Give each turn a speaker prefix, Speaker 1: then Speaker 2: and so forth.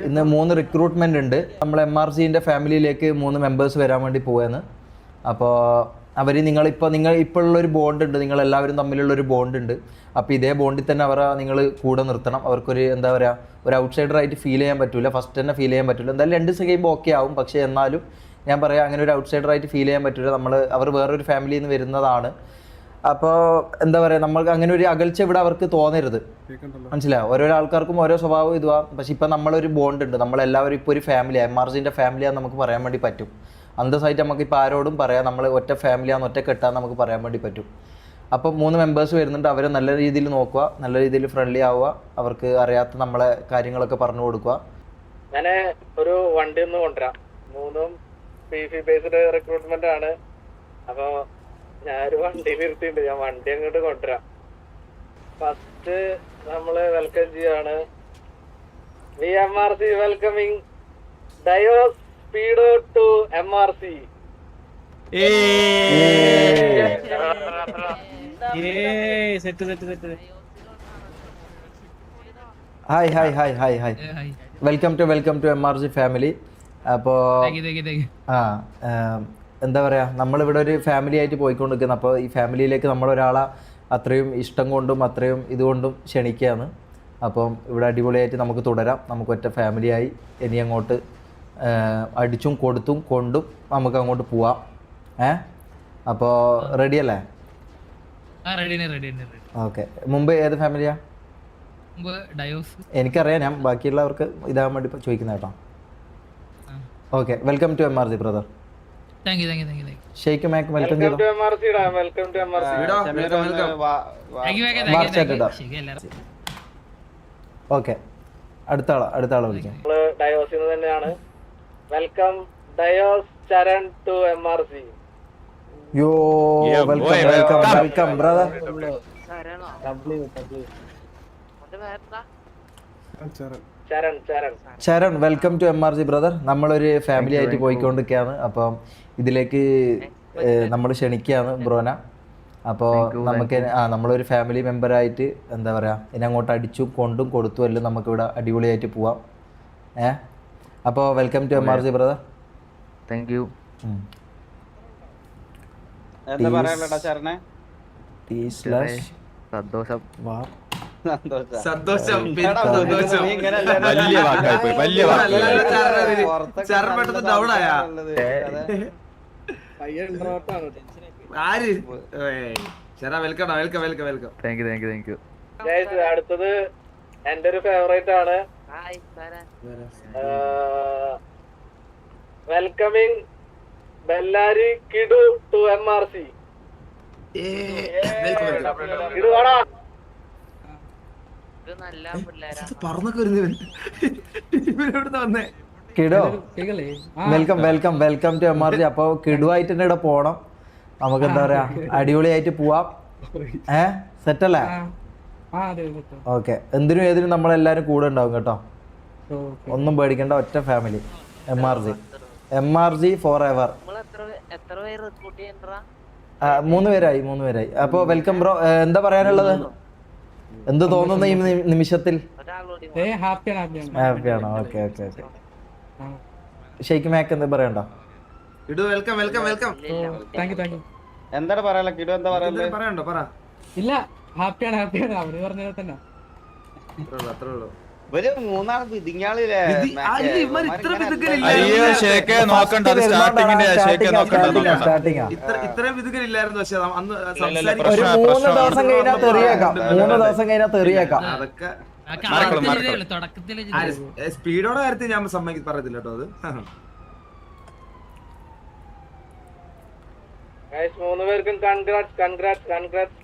Speaker 1: ഇന്ന് 3 റിക്രൂട്ട്മെന്റ് ഉണ്ട്. നമ്മൾ MRCന്റെ ഫാമിലിയിലേക്ക് 3 മെമ്പേഴ്സ് വരാൻ വേണ്ടി പോവാന്ന്. അപ്പോൾ അവർ നിങ്ങൾ ഇപ്പോൾ ഉള്ളൊരു ബോണ്ട് ഉണ്ട്, നിങ്ങൾ എല്ലാവരും തമ്മിലുള്ളൊരു ബോണ്ട് ഉണ്ട്. അപ്പോൾ ഇതേ ബോണ്ടിൽ തന്നെ അവരെ നിങ്ങൾ കൂടെ നിർത്തണം. അവർക്കൊരു എന്താ പറയുക, ഒരു ഔട്ട്സൈഡറായിട്ട് ഫീൽ ചെയ്യാൻ പറ്റില്ല, ഫസ്റ്റ് തന്നെ ഫീൽ ചെയ്യാൻ പറ്റില്ല. എന്തായാലും 2 ദിവസം കഴിയുമ്പോൾ ഓക്കെ ആവും. പക്ഷേ എന്നാലും ഞാൻ പറയാം, അങ്ങനെ ഒരു ഔട്ട്സൈഡറായിട്ട് ഫീൽ ചെയ്യാൻ പറ്റില്ല. അവർ വേറൊരു ഫാമിലിയിൽ നിന്ന് വരുന്നതാണ്. അപ്പോൾ എന്താ പറയുക, നമ്മൾക്ക് അങ്ങനെ ഒരു അകൽച്ച ഇവിടെ അവർക്ക് തോന്നരുത്. മനസ്സിലാവും, ഓരോ ആൾക്കാർക്കും ഓരോ സ്വഭാവം ഇതുവാ. പക്ഷെ ഇപ്പം നമ്മളൊരു ബോണ്ട് ഉണ്ട്, നമ്മളെല്ലാവരും ഇപ്പോൾ ഒരു ഫാമിലിയാണ്, MRCൻ്റെ ഫാമിലിയാന്ന് നമുക്ക് പറയാൻ വേണ്ടി പറ്റും. അന്തസ്സായിട്ട് നമുക്കിപ്പോൾ ആരോടും പറയാം, നമ്മൾ ഒറ്റ ഫാമിലിയാന്ന് ഒറ്റ കെട്ടാന്ന് നമുക്ക് പറയാൻ വേണ്ടി പറ്റും. അപ്പം 3 മെമ്പേഴ്സ് വരുന്നുണ്ട്. അവരെ നല്ല രീതിയിൽ നോക്കുക, നല്ല രീതിയിൽ ഫ്രണ്ട്ലി ആവുക, അവർക്ക് അറിയാത്ത നമ്മളെ കാര്യങ്ങളൊക്കെ പറഞ്ഞു കൊടുക്കുക.
Speaker 2: ഞാൻ ഒരു വണ്ടി ഒന്ന് കൊണ്ടുവരാം. 3 PC ബേസ്ഡ് റിക്രൂട്ട്മെന്റ് ആണ്. അപ്പോൾ ഞാനൊരു വണ്ടി നിർത്തിയിട്ടുണ്ട്, ഞാൻ വണ്ടി അങ്ങോട്ട് കൊണ്ടുവരാം. ഫസ്റ്റ് നമ്മള് വെൽക്കം ചെയ്യാണ്. MRC welcoming Dios Speedo to MRC.
Speaker 1: Hi welcome to MRC family. അപ്പോൾ എന്താ പറയുക, നമ്മളിവിടെ ഒരു ഫാമിലി ആയിട്ട് പോയിക്കൊണ്ടിരിക്കുന്നത്. അപ്പോൾ ഈ ഫാമിലിയിലേക്ക് നമ്മളൊരാളെ അത്രയും ഇഷ്ടം കൊണ്ടും അത്രയും ഇതുകൊണ്ടും ക്ഷണിക്കുകയാണ്. അപ്പം ഇവിടെ അടിപൊളിയായിട്ട് നമുക്ക് തുടരാം. നമുക്ക് ഒറ്റ ഫാമിലിയായി ഇനി അങ്ങോട്ട് അടിച്ചും കൊടുത്തും കൊണ്ടും നമുക്ക് അങ്ങോട്ട് പോവാം. അപ്പോൾ റെഡി അല്ലേ? ഓക്കെ. മുമ്പ് ഏത് ഫാമിലിയാ? എനിക്കറിയാം, ഞാൻ ബാക്കിയുള്ളവർക്ക് ഇതാകാൻ വേണ്ടി ചോദിക്കുന്ന കേട്ടോ. Okay, welcome to MRC brother. ഷെയ്ക്ക് മാക്ക് വെൽക്കം ചെയ്തു. ഓക്കെ, അടുത്ത ആളെ വിളിക്കാം.
Speaker 2: ഡയോസിൽ തന്നെയാണ്. Welcome Dios Charan to MRC.
Speaker 1: Yo welcome brother. Charan welcome to MRC brother. നമ്മളൊരു ഫാമിലി ആയിട്ട് പോയിക്കൊണ്ടിരിക്കുകയാണ്. അപ്പം ഇതിലേക്ക് നമ്മൾ ക്ഷണിക്കുകയാണ് ബ്രോന. അപ്പോൾ നമുക്ക് നമ്മളൊരു ഫാമിലി മെമ്പറായിട്ട് എന്താ പറയുക, ഇനി അങ്ങോട്ട് അടിച്ചും കൊണ്ടും കൊടുത്തും എല്ലാം നമുക്കിവിടെ അടിപൊളിയായിട്ട് പോവാം. അപ്പോൾ welcome to MRC brother.
Speaker 3: Thank you.
Speaker 4: സന്തോഷം.
Speaker 2: അടുത്തത് എന്റെ ഒരു ഫേവറേറ്റ് ആണ്. വെൽക്കമിങ് ബെല്ലാരി കിഡു ടു MRC. കിഡു ആടാ.
Speaker 1: കിഡോ വെൽക്കം ടു MRC. അപ്പോൾ കിഡുവായിട്ട് തന്നെ ഇവിടെ പോണം. നമുക്ക് എന്താ പറയാ, അടിപൊളിയായിട്ട് പോവാം. സെറ്റല്ലേ? ഓക്കെ, എന്തിനും ഏതിനും നമ്മളെല്ലാരും കൂടെ ഉണ്ടാവും കേട്ടോ. ഒന്നും പേടിക്കണ്ട, ഒറ്റ ഫാമിലി. MRC for ever. 3 പേരായി. അപ്പോൾ വെൽക്കം ബ്രോ. എന്താ പറയാനുള്ളത്? എന്ത് തോന്നുന്നു ഈ നിമിഷത്തിൽ? ഹാപ്പിയാണോ? ഓക്കെ. ഷെയ്ക്ക് മാക്ക് എന്താ പറയണ്ടോ?
Speaker 4: എന്താണ് പറയാ കിടു? എന്താ പറയണ്ടോ? പറ.
Speaker 5: ഇല്ല, ഹാപ്പിയാണ്. അവര് പറഞ്ഞത് തന്നെ.
Speaker 4: ഒരു 3 പിതിങ്ങാളില്ലേ? ഇത്രയും വിതുകലില്ലായിരുന്നു. പക്ഷെ അന്ന്
Speaker 1: 3 ദിവസം കഴിഞ്ഞാൽ തെറിയേക്കാം.
Speaker 4: അതൊക്കെ സ്പീഡോടെ കാര്യത്തിൽ ഞാൻ പറയത്തില്ല കേട്ടോ. അത്
Speaker 2: 3 പേർക്കും കൺഗ്രാറ്റ്സ്.